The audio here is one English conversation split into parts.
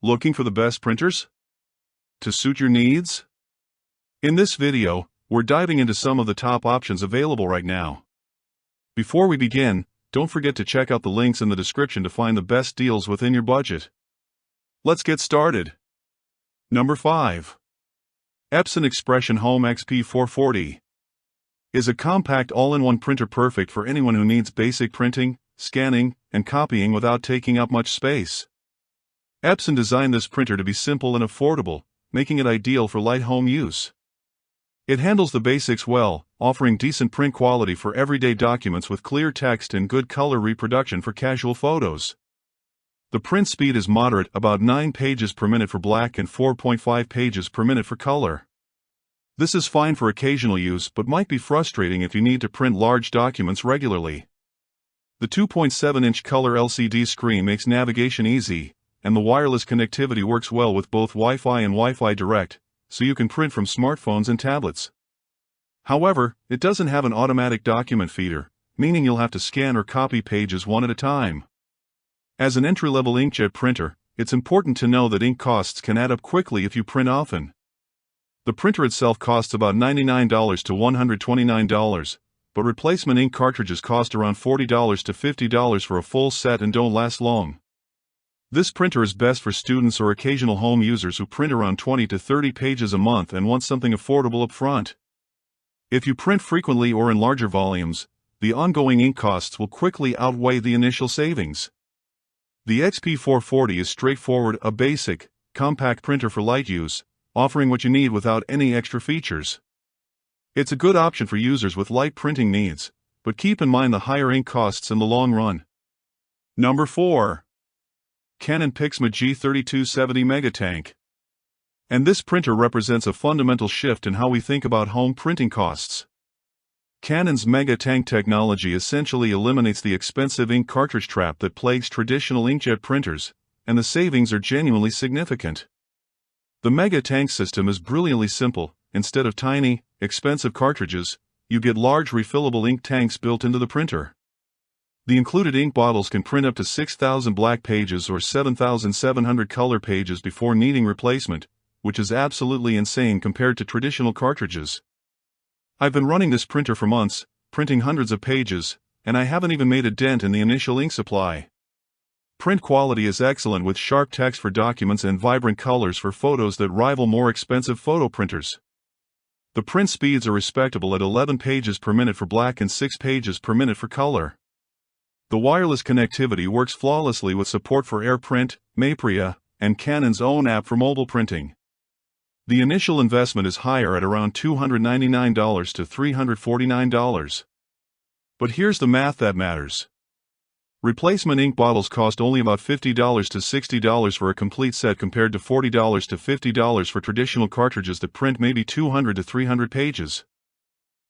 Looking for the best printers to suit your needs? In this video, we're diving into some of the top options available right now. Before we begin, don't forget to check out the links in the description to find the best deals within your budget. Let's get started. Number 5. Epson Expression Home XP440 is a compact all-in-one printer perfect for anyone who needs basic printing, scanning, and copying without taking up much space. Epson designed this printer to be simple and affordable, making it ideal for light home use. It handles the basics well, offering decent print quality for everyday documents with clear text and good color reproduction for casual photos. The print speed is moderate, about 9 pages per minute for black and 4.5 pages per minute for color. This is fine for occasional use but might be frustrating if you need to print large documents regularly. The 2.7-inch color LCD screen makes navigation easy, and the wireless connectivity works well with both Wi-Fi and Wi-Fi Direct, so you can print from smartphones and tablets. However, it doesn't have an automatic document feeder, meaning you'll have to scan or copy pages one at a time. As an entry-level inkjet printer, it's important to know that ink costs can add up quickly if you print often. The printer itself costs about $99 to $129, but replacement ink cartridges cost around $40 to $50 for a full set and don't last long. This printer is best for students or occasional home users who print around 20 to 30 pages a month and want something affordable up front. If you print frequently or in larger volumes, the ongoing ink costs will quickly outweigh the initial savings. The XP440 is straightforward, a basic, compact printer for light use, offering what you need without any extra features. It's a good option for users with light printing needs, but keep in mind the higher ink costs in the long run. Number 4. Canon Pixma G3270 Megatank. And this printer represents a fundamental shift in how we think about home printing costs. Canon's Megatank technology essentially eliminates the expensive ink cartridge trap that plagues traditional inkjet printers, and the savings are genuinely significant. The Megatank system is brilliantly simple. Instead of tiny, expensive cartridges, you get large refillable ink tanks built into the printer. The included ink bottles can print up to 6,000 black pages or 7,700 color pages before needing replacement, which is absolutely insane compared to traditional cartridges. I've been running this printer for months, printing hundreds of pages, and I haven't even made a dent in the initial ink supply. Print quality is excellent with sharp text for documents and vibrant colors for photos that rival more expensive photo printers. The print speeds are respectable at 11 pages per minute for black and 6 pages per minute for color. The wireless connectivity works flawlessly with support for AirPrint, Mapria, and Canon's own app for mobile printing. The initial investment is higher at around $299 to $349. But here's the math that matters. Replacement ink bottles cost only about $50 to $60 for a complete set compared to $40 to $50 for traditional cartridges that print maybe 200 to 300 pages.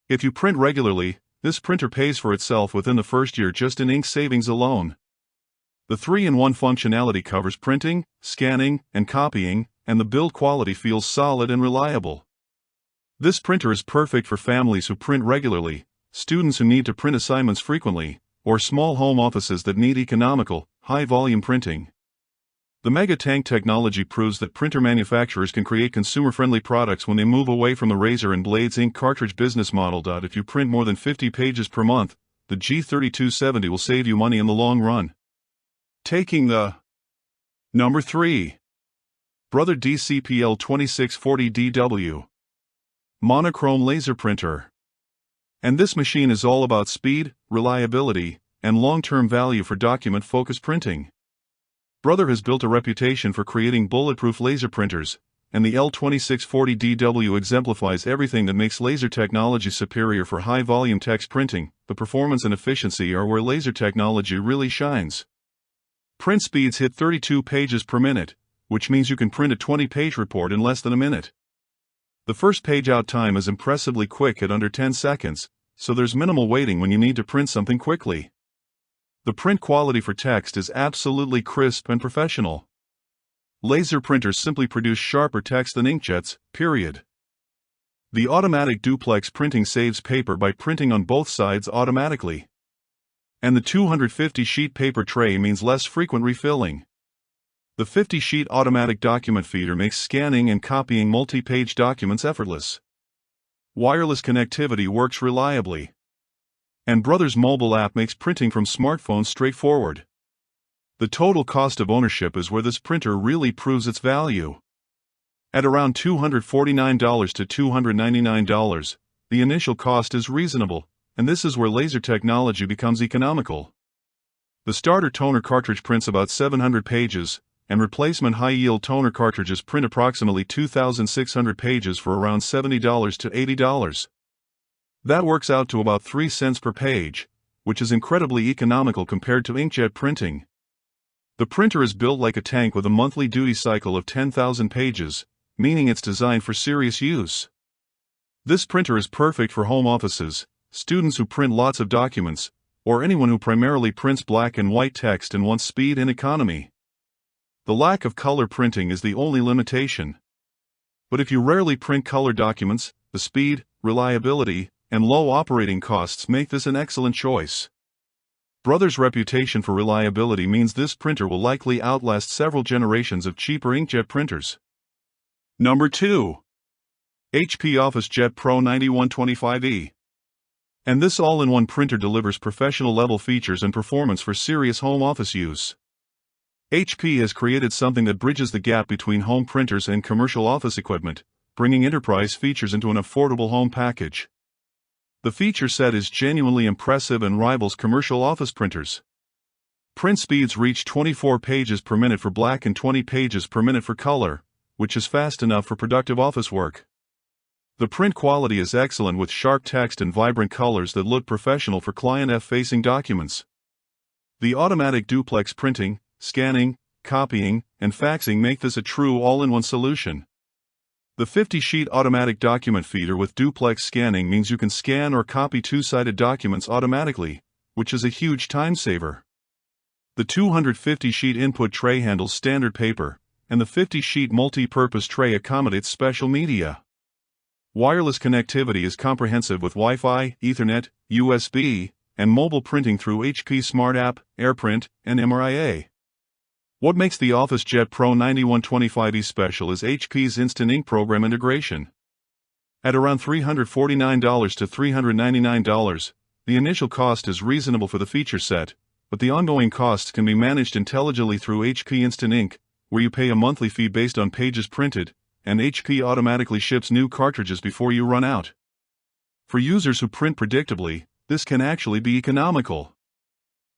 If you print regularly, this printer pays for itself within the first year just in ink savings alone. The 3-in-1 functionality covers printing, scanning, and copying, and the build quality feels solid and reliable. This printer is perfect for families who print regularly, students who need to print assignments frequently, or small home offices that need economical, high-volume printing. The Megatank technology proves that printer manufacturers can create consumer-friendly products when they move away from the razor and blades ink cartridge business model. If you print more than 50 pages per month, the G3270 will save you money in the long run. Taking the Number 3. Brother DCPL2640DW Monochrome Laser Printer. And this machine is all about speed, reliability, and long-term value for document-focused printing. Brother has built a reputation for creating bulletproof laser printers, and the L2640DW exemplifies everything that makes laser technology superior for high-volume text printing. The performance and efficiency are where laser technology really shines. Print speeds hit 32 pages per minute, which means you can print a 20-page report in less than a minute. The first page out time is impressively quick at under 10 seconds, so there's minimal waiting when you need to print something quickly. The print quality for text is absolutely crisp and professional. Laser printers simply produce sharper text than inkjets, period. The automatic duplex printing saves paper by printing on both sides automatically. And the 250-sheet paper tray means less frequent refilling. The 50-sheet automatic document feeder makes scanning and copying multi-page documents effortless. Wireless connectivity works reliably. And Brother's mobile app makes printing from smartphones straightforward. The total cost of ownership is where this printer really proves its value. At around $249 to $299, the initial cost is reasonable, and this is where laser technology becomes economical. The starter toner cartridge prints about 700 pages, and replacement high-yield toner cartridges print approximately 2,600 pages for around $70 to $80. That works out to about 3 cents per page, which is incredibly economical compared to inkjet printing. The printer is built like a tank with a monthly duty cycle of 10,000 pages, meaning it's designed for serious use. This printer is perfect for home offices, students who print lots of documents, or anyone who primarily prints black and white text and wants speed and economy. The lack of color printing is the only limitation. But if you rarely print color documents, the speed, reliability, and low operating costs make this an excellent choice. Brother's reputation for reliability means this printer will likely outlast several generations of cheaper inkjet printers. Number 2. HP OfficeJet Pro 9125E. And this all-in-one printer delivers professional-level features and performance for serious home office use. HP has created something that bridges the gap between home printers and commercial office equipment, bringing enterprise features into an affordable home package. The feature set is genuinely impressive and rivals commercial office printers. Print speeds reach 24 pages per minute for black and 20 pages per minute for color, which is fast enough for productive office work. The print quality is excellent with sharp text and vibrant colors that look professional for client-facing documents. The automatic duplex printing, scanning, copying, and faxing make this a true all-in-one solution. The 50-sheet automatic document feeder with duplex scanning means you can scan or copy two-sided documents automatically, which is a huge time saver. The 250-sheet input tray handles standard paper, and the 50-sheet multi-purpose tray accommodates special media. Wireless connectivity is comprehensive with Wi-Fi, Ethernet, USB, and mobile printing through HP Smart App, AirPrint, and MRIA. What makes the OfficeJet Pro 9125E special is HP's Instant Ink program integration. At around $349 to $399, the initial cost is reasonable for the feature set, but the ongoing costs can be managed intelligently through HP Instant Ink, where you pay a monthly fee based on pages printed, and HP automatically ships new cartridges before you run out. For users who print predictably, this can actually be economical.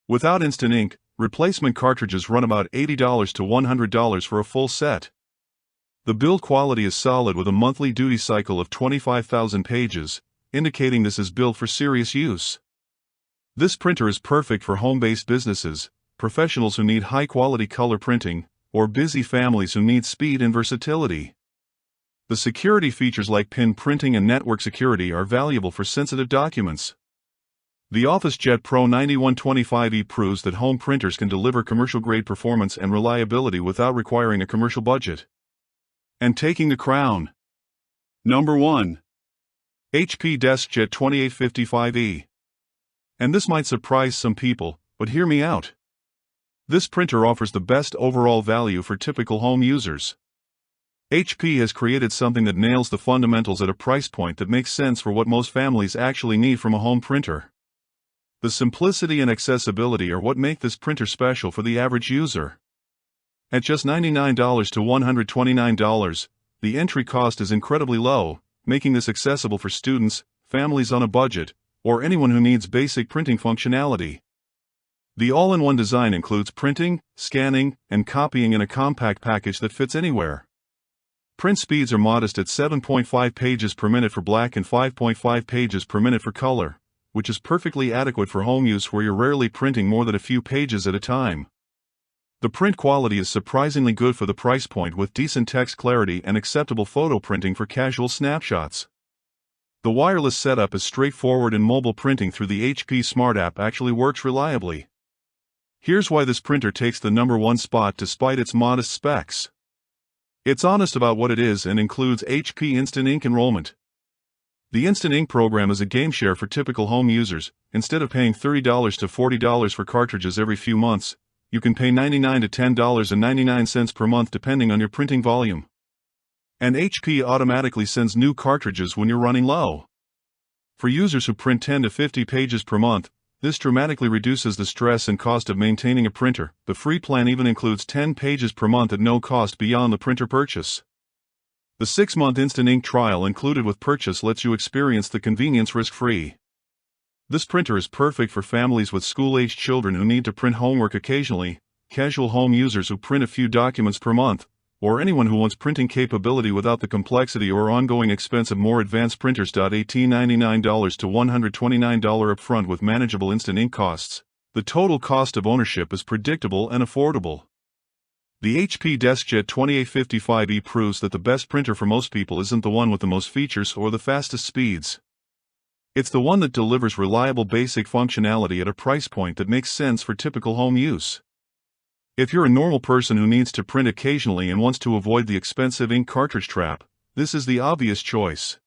Without Instant Ink, replacement cartridges run about $80 to $100 for a full set. The build quality is solid with a monthly duty cycle of 25,000 pages, indicating this is built for serious use. This printer is perfect for home-based businesses, professionals who need high-quality color printing, or busy families who need speed and versatility. The security features like pin printing and network security are valuable for sensitive documents. The OfficeJet Pro 9125E proves that home printers can deliver commercial-grade performance and reliability without requiring a commercial budget. And taking the crown. Number 1. HP DeskJet 2855E. And this might surprise some people, but hear me out. This printer offers the best overall value for typical home users. HP has created something that nails the fundamentals at a price point that makes sense for what most families actually need from a home printer. The simplicity and accessibility are what make this printer special for the average user. At just $99 to $129, the entry cost is incredibly low, making this accessible for students, families on a budget, or anyone who needs basic printing functionality. The all-in-one design includes printing, scanning, and copying in a compact package that fits anywhere. Print speeds are modest at 7.5 pages per minute for black and 5.5 pages per minute for color, which is perfectly adequate for home use where you're rarely printing more than a few pages at a time. The print quality is surprisingly good for the price point with decent text clarity and acceptable photo printing for casual snapshots. The wireless setup is straightforward and mobile printing through the HP Smart App actually works reliably. Here's why this printer takes the number 1 spot despite its modest specs. It's honest about what it is and includes HP Instant Ink enrollment. The Instant Ink program is a game-changer for typical home users. Instead of paying $30 to $40 for cartridges every few months, you can pay $99 to $10.99 per month depending on your printing volume. And HP automatically sends new cartridges when you're running low. For users who print 10 to 50 pages per month, this dramatically reduces the stress and cost of maintaining a printer. The free plan even includes 10 pages per month at no cost beyond the printer purchase. The 6-month instant ink trial included with purchase lets you experience the convenience risk-free. This printer is perfect for families with school-aged children who need to print homework occasionally, casual home users who print a few documents per month, or anyone who wants printing capability without the complexity or ongoing expense of more advanced printers. $1899 to $129 upfront with manageable instant ink costs. The total cost of ownership is predictable and affordable. The HP DeskJet 2855E proves that the best printer for most people isn't the one with the most features or the fastest speeds. It's the one that delivers reliable basic functionality at a price point that makes sense for typical home use. If you're a normal person who needs to print occasionally and wants to avoid the expensive ink cartridge trap, this is the obvious choice.